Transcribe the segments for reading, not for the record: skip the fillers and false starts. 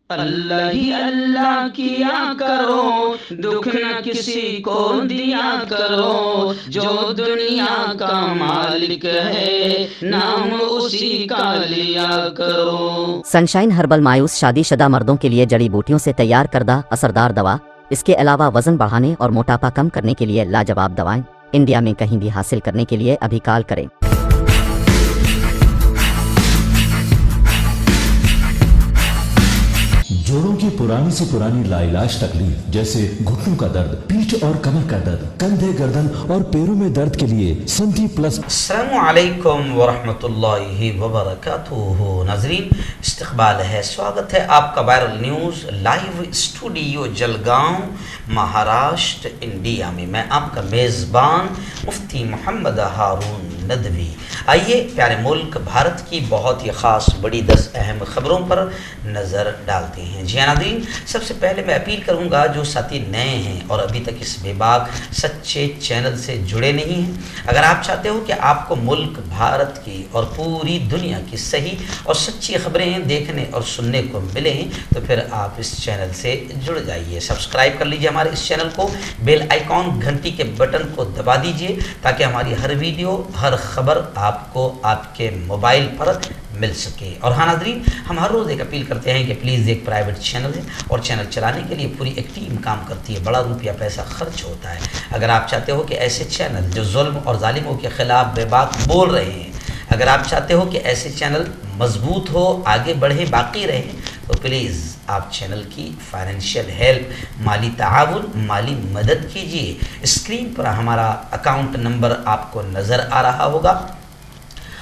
اللہ ہی اللہ کیا کرو، دکھ نہ کسی کو دیا کرو، جو دنیا کا مالک ہے نام اسی کا لیا کرو۔ سنشائن ہربل مایوس شادی شدہ مردوں کے لیے جڑی بوٹیوں سے تیار کردہ اثردار دوا، اس کے علاوہ وزن بڑھانے اور موٹاپا کم کرنے کے لیے لاجواب دوائیں انڈیا میں کہیں بھی حاصل کرنے کے لیے ابھی کال کریں۔ جوڑوں کی پرانی سے پرانی لاعلاج تکلیف جیسے گھٹنوں کا درد، پیٹھ اور کمر کا درد، کندھے، گردن اور پیروں میں درد کے لیے سنٹی پلس۔ السلام علیکم ورحمۃ اللہ وبرکاتہ۔ ناظرین، استقبال ہے، سواگت ہے آپ کا viral news live studio Jalgaon, Maharashtra, India میں۔ میں آپ کا میزبان مفتی محمد ہارون ندوی۔ آئیے پیارے ملک بھارت کی بہت ہی خاص بڑی 10 اہم خبروں پر نظر ڈالتے ہیں۔ جی ناظرین، سب سے پہلے میں اپیل کروں گا جو ساتھی نئے ہیں اور ابھی تک اس بے باک سچے چینل سے جڑے نہیں ہیں، اگر آپ چاہتے ہو کہ آپ کو ملک بھارت کی اور پوری دنیا کی صحیح اور سچی خبریں دیکھنے اور سننے کو ملیں تو پھر آپ اس چینل سے جڑ جائیے۔ سبسکرائب کر لیجئے ہمارے اس چینل کو، بیل آئیکن گھنٹی کے بٹن کو دبا دیجئے تاکہ ہماری ہر ویڈیو، ہر خبر آپ کو آپ کے موبائل پر مل سکے۔ اور ہاں ناظرین، ہم ہر روز ایک اپیل کرتے ہیں کہ پلیز ایک پرائیویٹ چینل ہے اور چینل چلانے کے لیے پوری ایک ٹیم کام کرتی ہے، بڑا روپیہ پیسہ خرچ ہوتا ہے۔ اگر آپ چاہتے ہو کہ ایسے چینل جو ظلم اور ظالموں کے خلاف بے باک بول رہے ہیں، اگر آپ چاہتے ہو کہ ایسے چینل مضبوط ہو، آگے بڑھیں، باقی رہیں، تو پلیز آپ چینل کی فائنینشیل ہیلپ، مالی تعاون، مالی مدد کیجیے۔ اسکرین پر ہمارا اکاؤنٹ نمبر آپ کو نظر آ رہا ہوگا،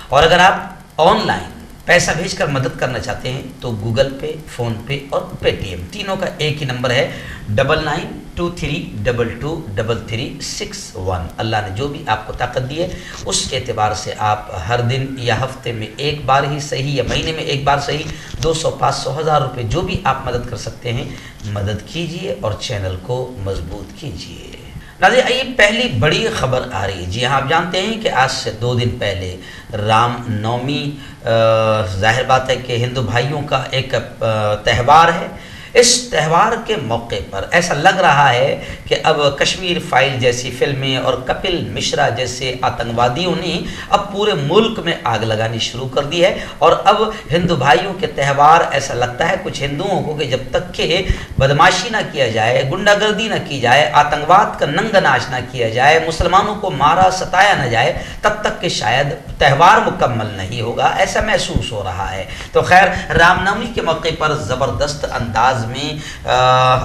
اور اگر آپ آن لائن پیسہ بھیج کر مدد کرنا چاہتے ہیں تو گوگل پے، فون پے اور پے ٹی ایم تینوں کا ایک ہی نمبر ہے 9923223361۔ اللہ نے جو بھی آپ کو طاقت دی ہے اس کے اعتبار سے آپ ہر دن یا ہفتے میں ایک بار ہی صحیح یا مہینے میں ایک بار صحیح 200، 500، 1000 روپے جو بھی آپ مدد کر سکتے ہیں مدد کیجیے اور چینل کو مضبوط کیجیے۔ ناظرین، آئیے پہلی بڑی خبر آ رہی ہے۔ جی ہاں، آپ جانتے ہیں کہ آج سے 2 دن پہلے رام نومی، ظاہر بات ہے کہ ہندو بھائیوں کا ایک تہوار ہے۔ اس تہوار کے موقع پر ایسا لگ رہا ہے کہ اب کشمیر فائل جیسی فلمیں اور کپل مشرا جیسے آتنکوادیوں نے اب پورے ملک میں آگ لگانی شروع کر دی ہے، اور اب ہندو بھائیوں کے تہوار ایسا لگتا ہے کچھ ہندوؤں کو کہ جب تک کہ بدماشی نہ کیا جائے، گنڈا گردی نہ کی جائے، آتنکواد کا ننگ ناش نہ کیا جائے، مسلمانوں کو مارا ستایا نہ جائے، تب تک کہ شاید تہوار مکمل نہیں ہوگا، ایسا محسوس ہو رہا ہے۔ تو خیر، رام نومی کے موقع پر زبردست انداز میں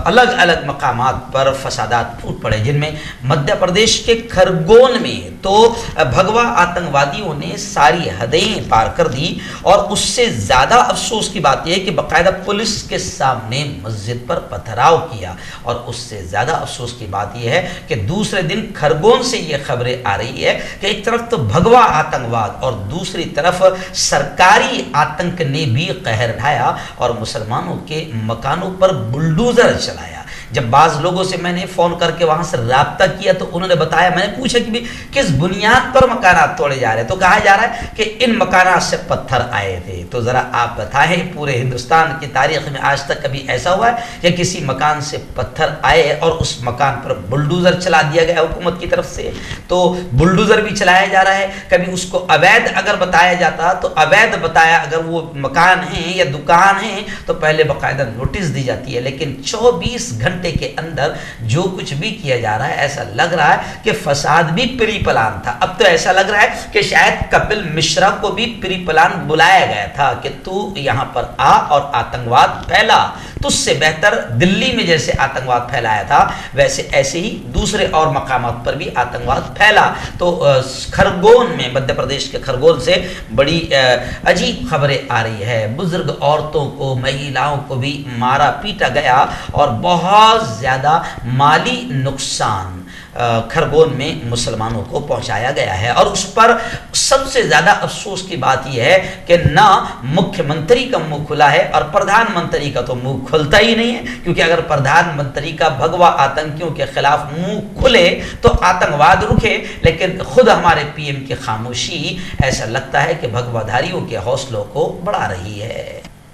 الگ الگ مقامات پر فسادات پھوٹ پڑے، جن میں مدھیہ پردیش کے کھرگون میں تو بھگوا آتنکوادیوں نے ساری حدیں پار کر دی، اور اس سے زیادہ افسوس کی بات یہ ہے کہ باقاعدہ پولیس کے سامنے مسجد پر پتھراؤ کیا، اور اس سے زیادہ افسوس کی بات یہ ہے کہ دوسرے دن کھرگون سے یہ خبریں آ رہی ہے کہ ایک طرف تو بھگوا آتنکواد اور دوسری طرف سرکاری آتنک نے بھی قہر ڈھایا اور مسلمانوں کے مکانوں پر بلڈوزر چلایا۔ جب بعض لوگوں سے میں نے فون کر کے وہاں سے رابطہ کیا تو انہوں نے بتایا، میں نے پوچھا کہ کس بنیاد پر مکانات توڑے جا رہے ہیں، تو کہا جا رہا ہے کہ ان مکانات سے پتھر آئے تھے۔ تو ذرا آپ بتائیں، پورے ہندوستان کی تاریخ میں آج تک کبھی ایسا ہوا ہے کہ کسی مکان سے پتھر آئے اور اس مکان پر بلڈوزر چلا دیا گیا حکومت کی طرف سے؟ تو بلڈوزر بھی چلایا جا رہا ہے، کبھی اس کو اویدھ اگر بتایا جاتا تو اویدھ بتایا، اگر وہ مکان ہیں یا دکان ہیں تو پہلے باقاعدہ نوٹس دی جاتی ہے، لیکن 24 گھنٹے کے اندر جو کچھ بھی کیا جا رہا ہے ایسا لگ رہا ہے کہ فساد بھی پری پلان تھا۔ اب تو ایسا لگ رہا ہے کہ شاید کپل مشرا کو بھی پری پلان بلایا گیا تھا کہ تو یہاں پر آ اور آتنکواد پھیلا، تو اس سے بہتر دلی میں جیسے آتنکواد پھیلایا تھا ویسے ایسے ہی دوسرے اور مقامات پر بھی آتنکواد پھیلا۔ تو کھرگون میں، مدھیہ پردیش کے کھرگون سے بڑی عجیب خبریں آ رہی ہے۔ بزرگ عورتوں کو، مہیلاؤں کو بھی مارا پیٹا گیا اور بہت زیادہ مالی نقصان کھرگون میں مسلمانوں کو پہنچایا گیا ہے، اور اس پر سب سے زیادہ افسوس کی بات یہ ہے کہ نہ مکھیہ منتری کا منہ کھلا ہے اور پردھان منتری کا تو منہ کھلتا ہی نہیں ہے، کیونکہ اگر پردھان منتری کا بھگوا آتنکیوں کے خلاف منہ کھلے تو آتنکواد رکے، لیکن خود ہمارے پی ایم کی خاموشی ایسا لگتا ہے کہ بھگوا دھاریوں کے حوصلوں کو بڑھا رہی ہے۔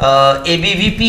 ABVP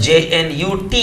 JNUTA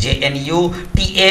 JNUTA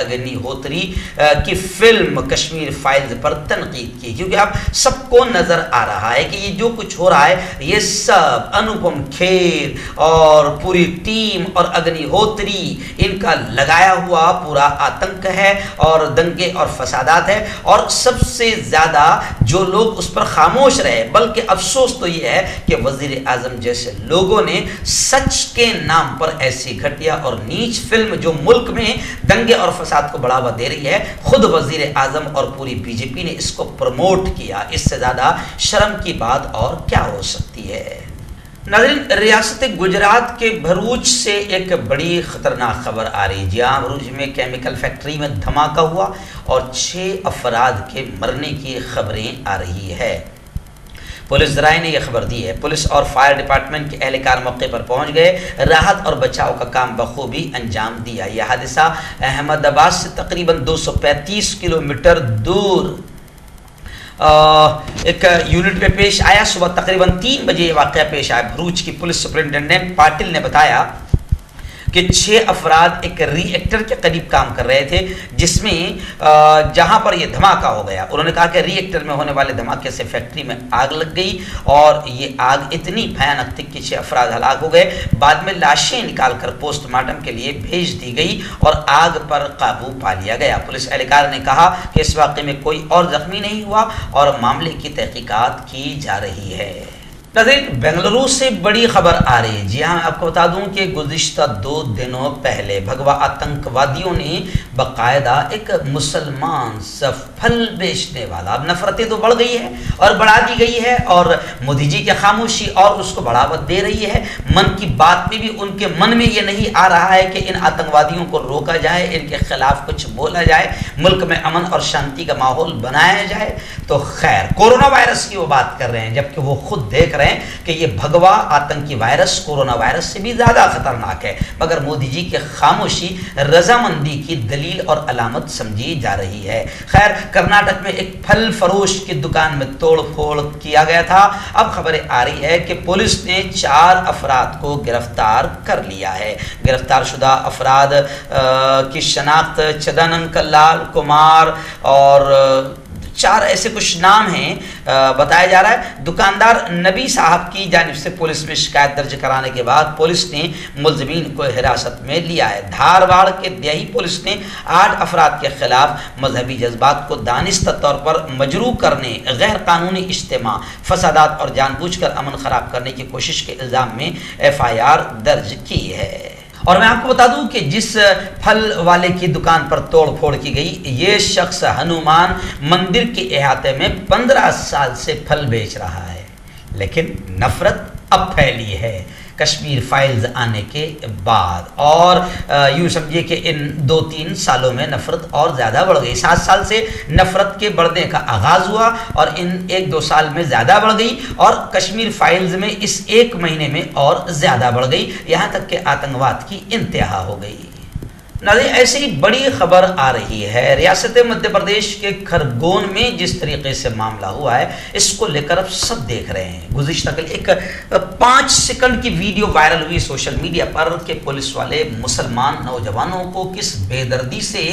اگنیہوتری کی فلم کشمیر فائلز پر تنقید کی، کیونکہ اب سب کو نظر آ رہا ہے کہ یہ جو کچھ ہو رہا ہے یہ سب انوپم کھیر اور پوری ٹیم اور اگنیہوتری ان کا لگایا ہوا پورا آتنک ہے اور دنگے اور فسادات ہے، اور سب سے زیادہ جو لوگ اس پر خاموش رہے، بلکہ افسوس تو یہ ہے کہ وزیر اعظم جیسے لوگوں نے سچ کے نام پر ایسی گھٹیا اور نیچ فلم جو ملک میں دنگے اور فساد کو بڑھاوا دے رہی ہے، خود وزیر اعظم اور پوری بی جے پی نے اس کو پروموٹ کیا۔ اس سے زیادہ شرم کی بات اور کیا ہو سکتی ہے؟ ناظرین، ریاست گجرات کے بھروچ سے ایک بڑی خطرناک خبر آ رہی ہے۔ جی ہاں، بھروچ میں کیمیکل فیکٹری میں دھماکہ ہوا اور 6 افراد کے مرنے کی خبریں آ رہی ہے۔ پولیس ذرائع نے یہ خبر دی ہے۔ پولیس اور فائر ڈپارٹمنٹ کے اہلکار موقع پر پہنچ گئے، راحت اور بچاؤ کا کام بخوبی انجام دیا۔ یہ حادثہ احمد آباد سے تقریباً 235 کلومیٹر دور ایک یونٹ میں پیش آیا۔ صبح تقریباً 3 بجے یہ واقعہ پیش آیا۔ بھروچ کی پولیس سپرنٹینڈنٹ پاٹل نے بتایا کہ 6 افراد ایک ری ایکٹر کے قریب کام کر رہے تھے، جس میں جہاں پر یہ دھماکہ ہو گیا، انہوں نے کہا کہ ری ایکٹر میں ہونے والے دھماکے سے فیکٹری میں آگ لگ گئی اور یہ آگ اتنی بھیانک تھی کہ 6 افراد ہلاک ہو گئے۔ بعد میں لاشیں نکال کر پوسٹ مارٹم کے لیے بھیج دی گئی اور آگ پر قابو پا لیا گیا۔ پولیس اہلکار نے کہا کہ اس واقعے میں کوئی اور زخمی نہیں ہوا اور معاملے کی تحقیقات کی جا رہی ہے۔ ناظرین، بنگلورو سے بڑی خبر آ رہی ہے۔ جی ہاں، میں آپ کو بتا دوں کہ گزشتہ 2 دنوں پہلے بھگوا آتنکوادیوں نے باقاعدہ ایک مسلمان پھل بیچنے والا، اب نفرتیں تو بڑھ گئی ہے اور بڑھا دی گئی ہے، اور مودی جی کی خاموشی اور اس کو بڑھاوا دے رہی ہے۔ من کی بات میں بھی ان کے من میں یہ نہیں آ رہا ہے کہ ان آتنکوادیوں کو روکا جائے، ان کے خلاف کچھ بولا جائے، ملک میں امن اور شانتی کا ماحول بنایا جائے۔ تو خیر، کورونا وائرس کی وہ بات کر رہے ہیں، جبکہ وہ خود دیکھ رہے ہیں کہ یہ بھگوا آتنکی وائرس کورونا وائرس سے بھی زیادہ خطرناک ہے، مگر مودی جی کی خاموشی رضامندی کی دلیل اور علامت سمجھی جا رہی ہے۔ خیر، کرناٹک میں ایک پھل فروش کی دکان میں توڑ پھوڑ کیا گیا تھا۔ اب خبریں آ رہی ہے کہ پولیس نے 4 افراد کو گرفتار کر لیا ہے۔ گرفتار شدہ افراد کی شناخت چدانند لال کمار اور 4 ایسے کچھ نام ہیں بتایا جا رہا ہے۔ دکاندار نبی صاحب کی جانب سے پولیس میں شکایت درج کرانے کے بعد پولیس نے ملزمین کو حراست میں لیا ہے۔ دھارواڑ کے دیہی پولیس نے 8 افراد کے خلاف مذہبی جذبات کو دانستہ طور پر مجروح کرنے، غیر قانونی اجتماع، فسادات اور جان بوجھ کر امن خراب کرنے کی کوشش کے الزام میں FIR درج کی ہے۔ اور میں آپ کو بتا دوں کہ جس پھل والے کی دکان پر توڑ پھوڑ کی گئی، یہ شخص ہنومان مندر کے احاطے میں 15 سال سے پھل بیچ رہا ہے، لیکن نفرت اب پھیلی ہے کشمیر فائلز آنے کے بعد، اور یوں سمجھیے کہ ان 2-3 سالوں میں نفرت اور زیادہ بڑھ گئی۔ 7 سال سے نفرت کے بڑھنے کا آغاز ہوا اور ان 1-2 سال میں زیادہ بڑھ گئی، اور کشمیر فائلز میں اس 1 مہینے میں اور زیادہ بڑھ گئی، یہاں تک کہ آتنکواد کی انتہا ہو گئی۔ ناظرین، ایسی ہی بڑی خبر آ رہی ہے۔ ریاست مدھیہ پردیش کے کھرگون میں جس طریقے سے معاملہ ہوا ہے، اس کو لے کر اب سب دیکھ رہے ہیں۔ گزشتہ کل ایک 5 سیکنڈ کی ویڈیو وائرل ہوئی سوشل میڈیا پر کہ پولیس والے مسلمان نوجوانوں کو کس بے دردی سے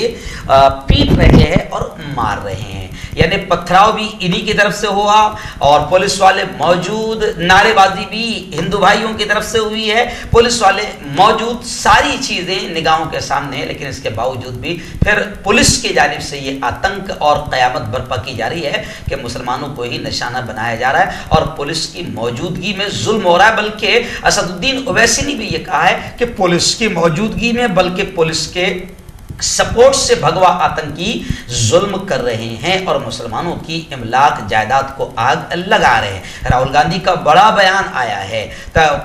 پیٹ رہے ہیں اور مار رہے ہیں، یعنی پتھراؤ بھی انہی کی طرف سے ہوا اور پولیس والے موجود، نعرے بازی بھی ہندو بھائیوں کی طرف سے ہوئی ہے، پولیس والے موجود، ساری چیزیں نگاہوں کے سامنے، لیکن اس کے باوجود بھی پھر پولیس کی جانب سے یہ آتنک اور قیامت برپا کی جا رہی ہے کہ مسلمانوں کو ہی نشانہ بنایا جا رہا ہے اور پولیس کی موجودگی میں ظلم ہو رہا ہے۔ بلکہ اسد الدین اویسی نے بھی یہ کہا ہے کہ پولیس کی موجودگی میں، بلکہ پولیس کے سپورٹ سے بھگوا آتنکی ظلم کر رہے ہیں اور مسلمانوں کی املاک جائیداد کو آگ لگا رہے ہیں۔ راہل گاندھی کا بڑا بیان آیا ہے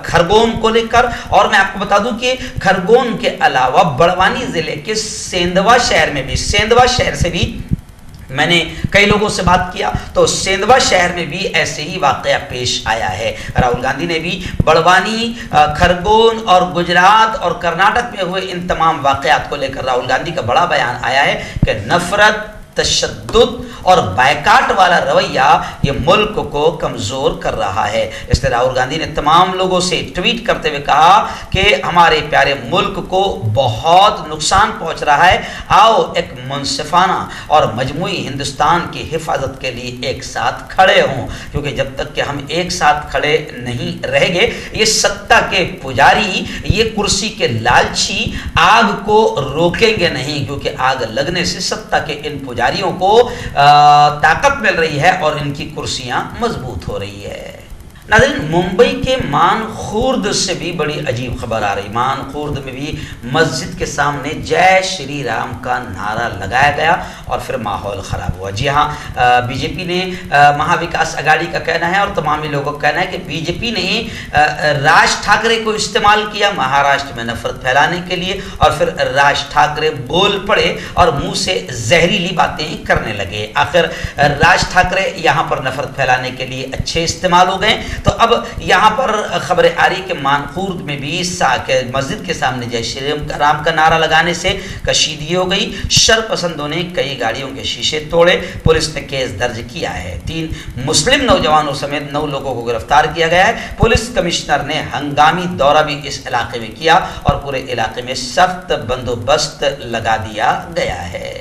کھرگون کو لے کر، اور میں آپ کو بتا دوں کہ کھرگون کے علاوہ بڑوانی ضلع کے سیندوا شہر میں بھی، سیندوا شہر سے بھی میں نے کئی لوگوں سے بات کیا تو سیندوا شہر میں بھی ایسے ہی واقعہ پیش آیا ہے۔ راہل گاندھی نے بھی بڑوانی، کھرگون اور گجرات اور کرناٹک میں ہوئے ان تمام واقعات کو لے کر راہل گاندھی کا بڑا بیان آیا ہے کہ نفرت، تشدد اور بائیکاٹ والا رویہ یہ ملک کو کمزور کر رہا ہے۔ اس لیے راہل گاندھی نے تمام لوگوں سے ٹویٹ کرتے ہوئے کہا کہ ہمارے پیارے ملک کو بہت نقصان پہنچ رہا ہے، آؤ ایک منصفانہ اور مجموعی ہندوستان کی حفاظت کے لیے ایک ساتھ کھڑے ہوں، کیونکہ جب تک کہ ہم ایک ساتھ کھڑے نہیں رہیں گے یہ سطح کے پجاری، یہ کرسی کے لالچی آگ کو روکیں گے نہیں، کیونکہ آگ لگنے سے سطح کے ان پجاریوں کو طاقت مل رہی ہے اور ان کی کرسیاں مضبوط ہو رہی ہے۔ ناظرین، ممبئی کے مان خورد سے بھی بڑی عجیب خبر آ رہی۔ مان خورد میں بھی مسجد کے سامنے جے شری رام کا نعرہ لگایا گیا اور پھر ماحول خراب ہوا۔ جی ہاں، بی جے پی نے مہا وکاس اگاڑی کا کہنا ہے اور تمامی لوگوں کا کہنا ہے کہ بی جے پی نے راج ٹھاکرے کو استعمال کیا مہاراشٹر میں نفرت پھیلانے کے لیے، اور پھر راج ٹھاکرے بول پڑے اور منہ سے زہریلی باتیں کرنے لگے۔ آخر راج ٹھاکرے یہاں پر نفرت پھیلانے کے لیے اچھے استعمال ہو گئے، تو اب یہاں پر خبر آ رہی کہ مانخورد میں بھی مسجد کے سامنے جے شری رام کا نعرہ لگانے سے کشیدگی ہو گئی۔ شر پسندوں نے کئی گاڑیوں کے شیشے توڑے، پولیس نے کیس درج کیا ہے۔ 3 مسلم نوجوانوں سمیت 9 لوگوں کو گرفتار کیا گیا ہے۔ پولیس کمشنر نے ہنگامی دورہ بھی اس علاقے میں کیا اور پورے علاقے میں سخت بندوبست لگا دیا گیا ہے۔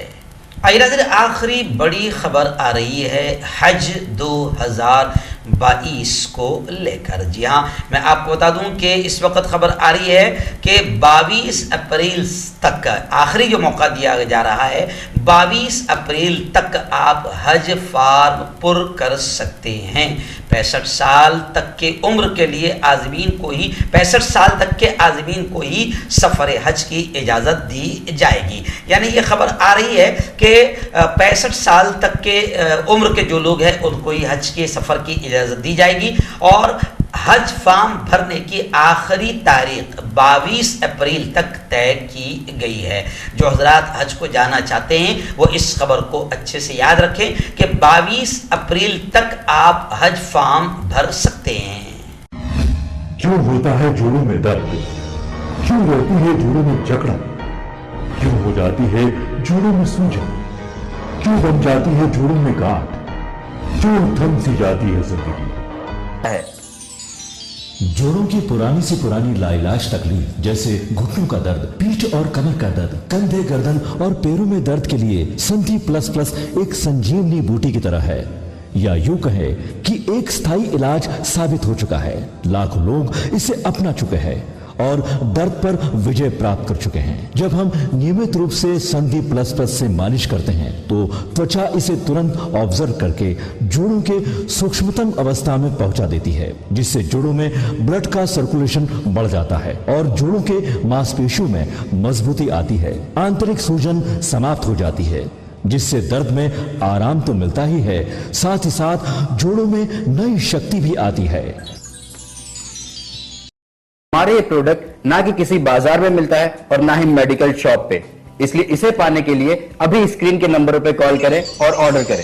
آخری بڑی خبر آ رہی ہے حج 2022 کو لے کر۔ جی ہاں، میں آپ کو بتا دوں کہ اس وقت خبر آ رہی ہے کہ 22 اپریل تک آخری جو موقع دیا جا رہا ہے، 22 اپریل تک آپ حج فارم پر کر سکتے ہیں۔ 65 سال تک کے عمر کے لیے عازمین کو ہی 65 سال تک کے عازمین کو ہی سفر حج کی اجازت دی جائے گی۔ یعنی یہ خبر آ رہی ہے کہ 65 سال تک کے عمر کے جو لوگ ہیں ان کو ہی حج کے سفر کی اجازت دی جائے گی، اور حج فارم بھرنے کی آخری تاریخ 22 اپریل تک طے کی گئی ہے۔ جو حضرات حج کو جانا چاہتے ہیں وہ اس خبر کو اچھے سے یاد رکھیں کہ 22 اپریل تک آپ حج فارم بھر سکتے ہیں۔ کیوں ہوتا ہے جوڑوں میں درد؟ کیوں رہتی ہے جوڑوں میں جکڑا؟ کیوں ہو جاتی ہے جوڑوں میں سوجن؟ کیوں بن جاتی ہے جوڑوں میں گاٹھ؟ کیوں تھم سی جاتی ہے زندگی؟ جوڑوں کی پرانی سے پرانی لاعلاج تکلیف جیسے گھٹنوں کا درد، پیٹھ اور کمر کا درد، کندھے، گردن اور پیروں میں درد کے لیے سنتھی پلس پلس ایک سنجیونی بوٹی کی طرح ہے، یا یوں کہے کہ ایک ستھائی علاج ثابت ہو چکا ہے۔ لاکھوں لوگ اسے اپنا چکے ہیں اور درد پر وجے پراپت کر چکے ہیں۔ جب ہم نیمت روپ سے سندھی پلس پلس سے مالش کرتے ہیں تو توچا اسے ترنت آبزرو کر کے جوڑوں کے سوکشمتم اوستھا میں پہنچا دیتی ہے، جس سے جوڑوں میں بلڈ کا سرکولیشن بڑھ جاتا ہے اور جوڑوں کے ماس پیشیوں میں مضبوطی آتی ہے، آنترک سوجن سماپت ہو جاتی ہے، جس سے درد میں آرام تو ملتا ہی ہے، ساتھ ہی ساتھ جوڑوں میں نئی شکتی بھی آتی ہے۔ ہمارے یہ پروڈکٹ نہ کہ کسی بازار میں ملتا ہے اور نہ ہی میڈیکل شاپ پہ، اس لیے اسے پانے کے لیے ابھی اسکرین کے نمبروں پہ کال کریں اور آرڈر کریں۔